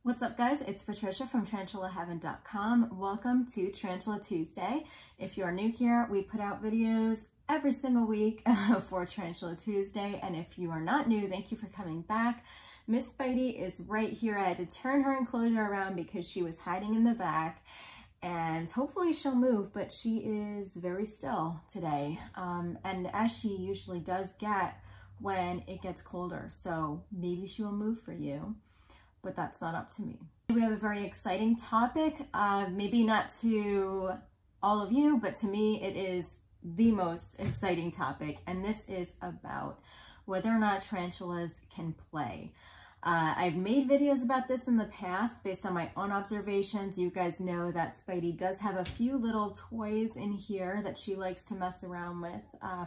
What's up, guys? It's Patricia from tarantulaheaven.com. Welcome to Tarantula Tuesday. If you are new here, we put out videos every single week for Tarantula Tuesday. And if you are not new, thank you for coming back. Miss Spidey is right here. I had to turn her enclosure around because she was hiding in the back. And hopefully she'll move, but she is very still today. And as she usually does get when it gets colder. So maybe she will move for you, but that's not up to me. We have a very exciting topic, maybe not to all of you, but to me it is the most exciting topic, and this is about whether or not tarantulas can play. I've made videos about this in the past based on my own observations. You guys know that Spidey does have a few little toys in here that she likes to mess around with.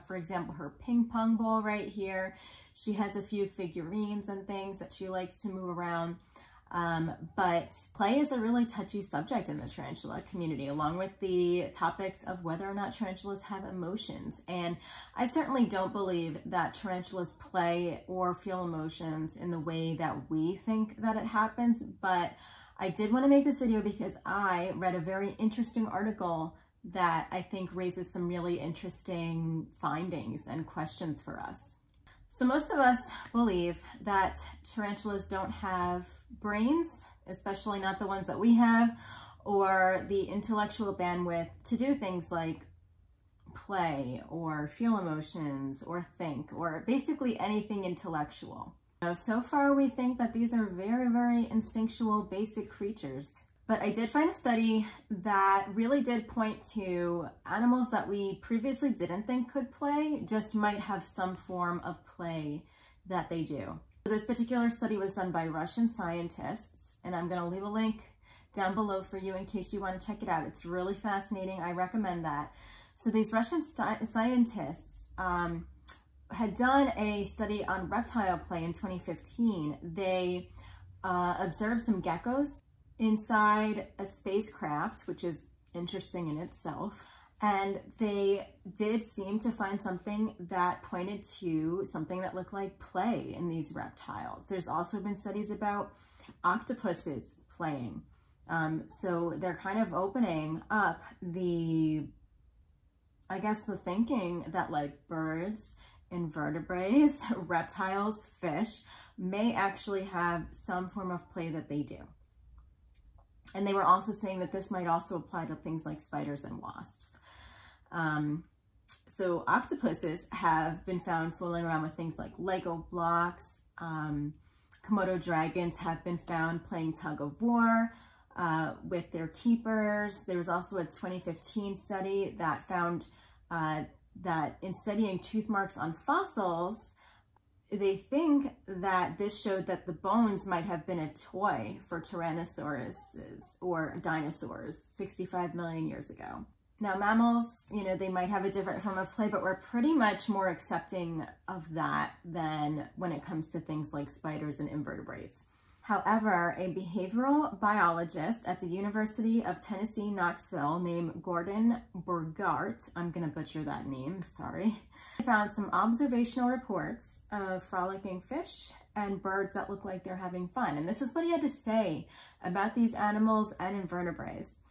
For example, her ping pong ball right here. She has a few figurines and things that she likes to move around. But play is a really touchy subject in the tarantula community, along with the topics of whether or not tarantulas have emotions. And I certainly don't believe that tarantulas play or feel emotions in the way that we think that it happens. But I did want to make this video because I read a very interesting article that I think raises some really interesting findings and questions for us. So most of us believe that tarantulas don't have brains, especially not the ones that we have, or the intellectual bandwidth to do things like play or feel emotions or think, or basically anything intellectual. So far we think that these are very, very instinctual, basic creatures. But I did find a study that really did point to animals that we previously didn't think could play, just might have some form of play that they do. So this particular study was done by Russian scientists, and I'm going to leave a link down below for you in case you want to check it out. It's really fascinating. I recommend that. So these Russian scientists had done a study on reptile play in 2015. They observed some geckos inside a spacecraft, which is interesting in itself. And they did seem to find something that pointed to something that looked like play in these reptiles. There's also been studies about octopuses playing. So they're kind of opening up the thinking that like birds, invertebrates, reptiles, fish may actually have some form of play that they do. And they were also saying that this might also apply to things like spiders and wasps. So octopuses have been found fooling around with things like Lego blocks. Komodo dragons have been found playing tug of war with their keepers. There was also a 2015 study that found that in studying tooth marks on fossils, they think that this showed that the bones might have been a toy for tyrannosauruses or dinosaurs 65 million years ago. Now mammals, they might have a different form of play, but we're pretty much more accepting of that than when it comes to things like spiders and invertebrates. However, a behavioral biologist at the University of Tennessee, Knoxville, named Gordon Burgart, I'm going to butcher that name, sorry, found some observational reports of frolicking fish and birds that look like they're having fun. And this is what he had to say about these animals and invertebrates.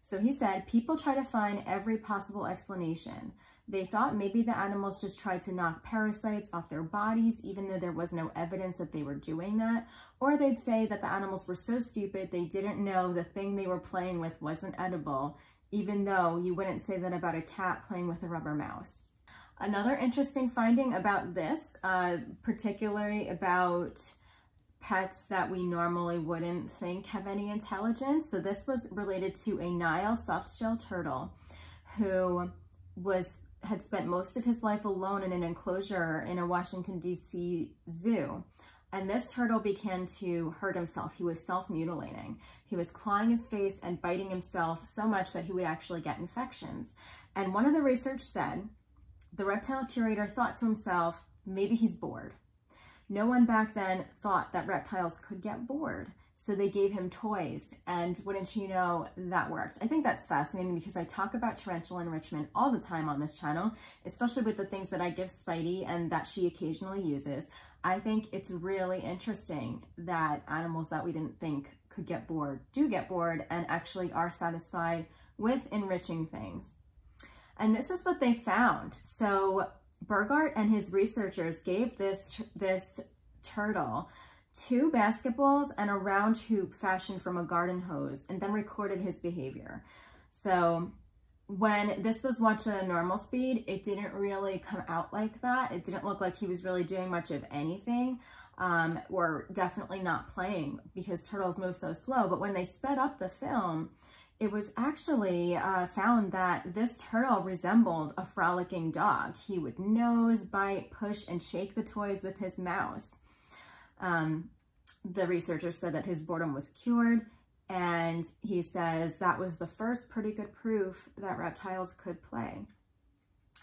So he said, people try to find every possible explanation. They thought maybe the animals just tried to knock parasites off their bodies, even though there was no evidence that they were doing that. Or they'd say that the animals were so stupid they didn't know the thing they were playing with wasn't edible, even though you wouldn't say that about a cat playing with a rubber mouse. Another interesting finding about this, particularly about pets that we normally wouldn't think have any intelligence. So this was related to a Nile soft-shell turtle who had spent most of his life alone in an enclosure in a Washington, D.C. zoo. And this turtle began to hurt himself. He was self-mutilating. He was clawing his face and biting himself so much that he would actually get infections. And one of the research said, the reptile curator thought to himself, maybe he's bored. No one back then thought that reptiles could get bored. So they gave him toys, and wouldn't you know, that worked. I think that's fascinating because I talk about tarantula enrichment all the time on this channel, especially with the things that I give Spidey and that she occasionally uses. I think it's really interesting that animals that we didn't think could get bored, do get bored, and actually are satisfied with enriching things. And this is what they found. So Burgart and his researchers gave this turtle 2 basketballs and a round hoop fashioned from a garden hose, and then recorded his behavior. So when this was watched at a normal speed, it didn't really come out like that. It didn't look like he was really doing much of anything, or definitely not playing, because turtles move so slow. But when they sped up the film, it was actually found that this turtle resembled a frolicking dog. He would nose, bite, push, and shake the toys with his mouse. The researchers said that his boredom was cured, and he says that was the first pretty good proof that reptiles could play.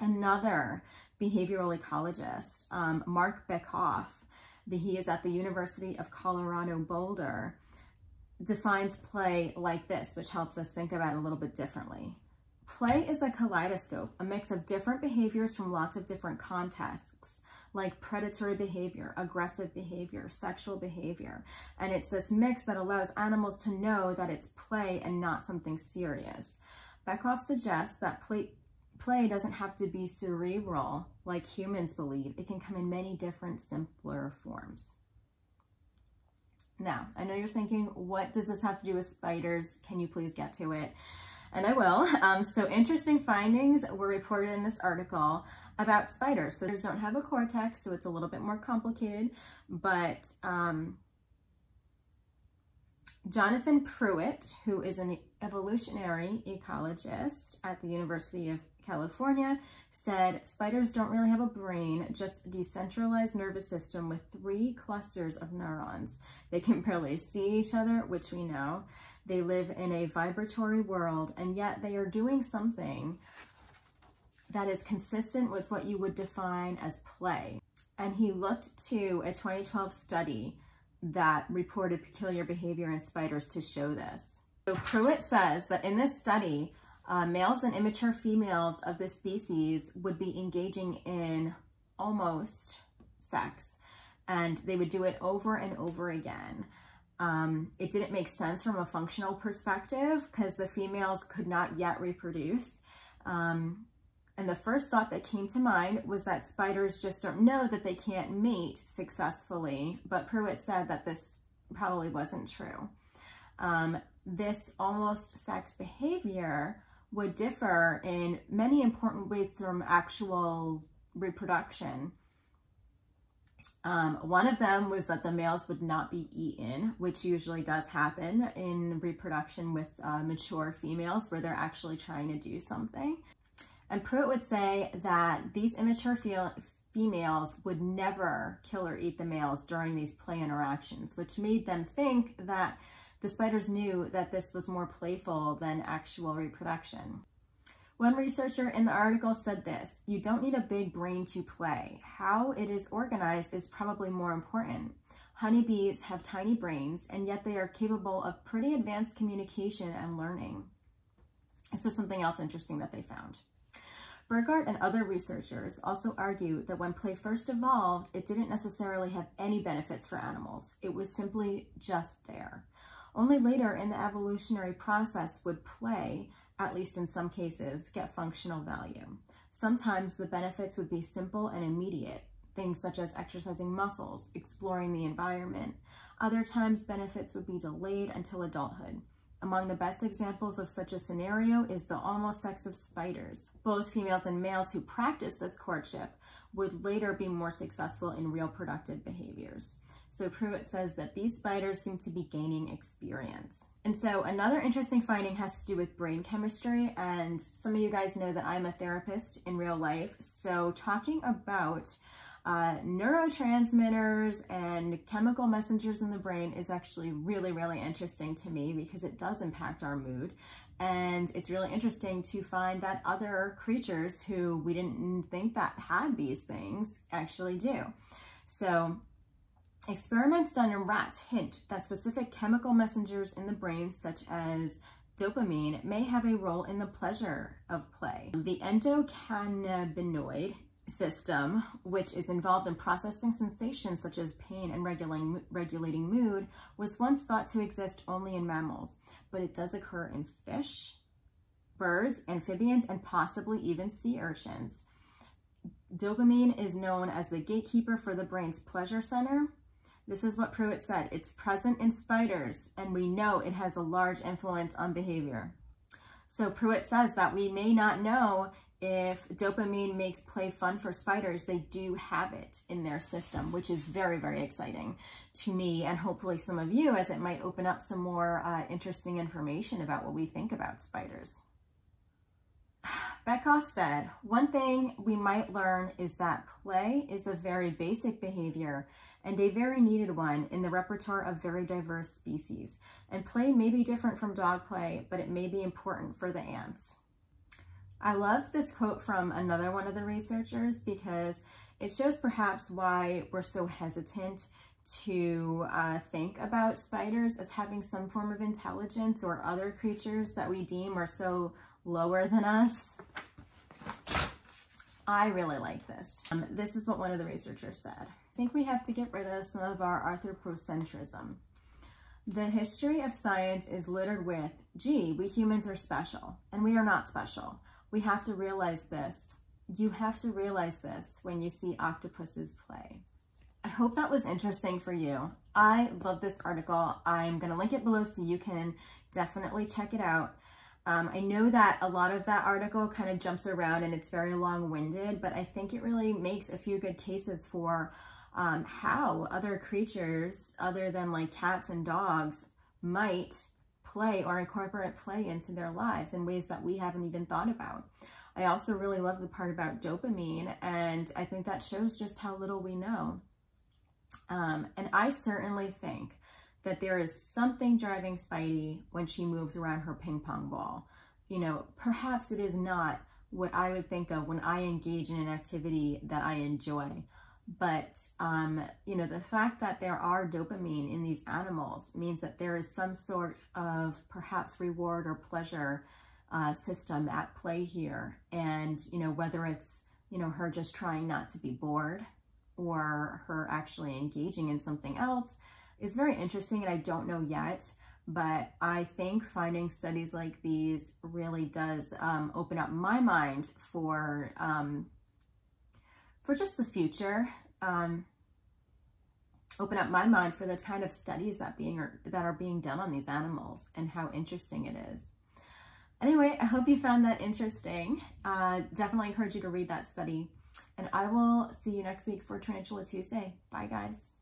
Another behavioral ecologist, Mark Bekoff, he is at the University of Colorado Boulder, defines play like this, which helps us think about it a little bit differently. Play is a kaleidoscope, a mix of different behaviors from lots of different contexts, like predatory behavior, aggressive behavior, sexual behavior. And it's this mix that allows animals to know that it's play and not something serious. Bekoff suggests that play doesn't have to be cerebral like humans believe. It can come in many different, simpler forms. Now, I know you're thinking, what does this have to do with spiders? Can you please get to it? And I will. So interesting findings were reported in this article about spiders. So spiders don't have a cortex, so it's a little bit more complicated, but Jonathan Pruitt, who is an evolutionary ecologist at the University of California, said spiders don't really have a brain, just a decentralized nervous system with 3 clusters of neurons. They can barely see each other, which we know. They live in a vibratory world, and yet they are doing something that is consistent with what you would define as play. And he looked to a 2012 study that reported peculiar behavior in spiders to show this. So Pruitt says that in this study, males and immature females of this species would be engaging in almost sex, and they would do it over and over again. It didn't make sense from a functional perspective because the females could not yet reproduce. And the first thought that came to mind was that spiders just don't know that they can't mate successfully, but Pruitt said that this probably wasn't true. This almost sex behavior would differ in many important ways from actual reproduction. One of them was that the males would not be eaten, which usually does happen in reproduction with mature females where they're actually trying to do something. And Pruitt would say that these immature females would never kill or eat the males during these play interactions, which made them think that the spiders knew that this was more playful than actual reproduction. One researcher in the article said this: you don't need a big brain to play. How it is organized is probably more important. Honeybees have tiny brains, and yet they are capable of pretty advanced communication and learning. This is something else interesting that they found. Burgart and other researchers also argue that when play first evolved, it didn't necessarily have any benefits for animals. It was simply just there. Only later in the evolutionary process would play, at least in some cases, get functional value. Sometimes the benefits would be simple and immediate, things such as exercising muscles, exploring the environment. Other times benefits would be delayed until adulthood. Among the best examples of such a scenario is the almost sex of spiders. Both females and males who practice this courtship would later be more successful in real productive behaviors. So Pruitt says that these spiders seem to be gaining experience. And so another interesting finding has to do with brain chemistry, and some of you guys know that I'm a therapist in real life, so talking about neurotransmitters and chemical messengers in the brain is actually really, really interesting to me because it does impact our mood. And it's really interesting to find that other creatures who we didn't think that had these things actually do. So experiments done in rats hint that specific chemical messengers in the brain, such as dopamine, may have a role in the pleasure of play. The endocannabinoid system, which is involved in processing sensations such as pain and regulating mood, was once thought to exist only in mammals, but it does occur in fish, birds, amphibians, and possibly even sea urchins. Dopamine is known as the gatekeeper for the brain's pleasure center. This is what Pruitt said. It's present in spiders, and we know it has a large influence on behavior. So Pruitt says that we may not know if dopamine makes play fun for spiders. They do have it in their system, which is very, very exciting to me and hopefully some of you, as it might open up some more interesting information about what we think about spiders. Beckhoff said, one thing we might learn is that play is a very basic behavior and a very needed one in the repertoire of very diverse species. And play may be different from dog play, but it may be important for the ants. I love this quote from another one of the researchers because it shows perhaps why we're so hesitant to think about spiders as having some form of intelligence or other creatures that we deem are so lower than us. I really like this. This is what one of the researchers said. I think we have to get rid of some of our anthropocentrism. The history of science is littered with, gee, we humans are special, and we are not special. We have to realize this. You have to realize this when you see octopuses play. I hope that was interesting for you. I love this article. I'm going to link it below so you can definitely check it out. I know that a lot of that article kind of jumps around and it's very long-winded, but I think it really makes a few good cases for how other creatures, other than like cats and dogs, might play or incorporate play into their lives in ways that we haven't even thought about. I also really love the part about dopamine, and I think that shows just how little we know. And I certainly think that there is something driving Spidey when she moves around her ping pong ball. You know, perhaps it is not what I would think of when I engage in an activity that I enjoy. But, you know, the fact that there are dopamine in these animals means that there is some sort of perhaps reward or pleasure system at play here. And, you know, whether it's, you know, her just trying not to be bored or her actually engaging in something else is very interesting, and I don't know yet, but I think finding studies like these really does open up my mind for just the future, open up my mind for the kind of studies that are being done on these animals and how interesting it is. Anyway, I hope you found that interesting. Definitely encourage you to read that study, and I will see you next week for Tarantula Tuesday. Bye, guys.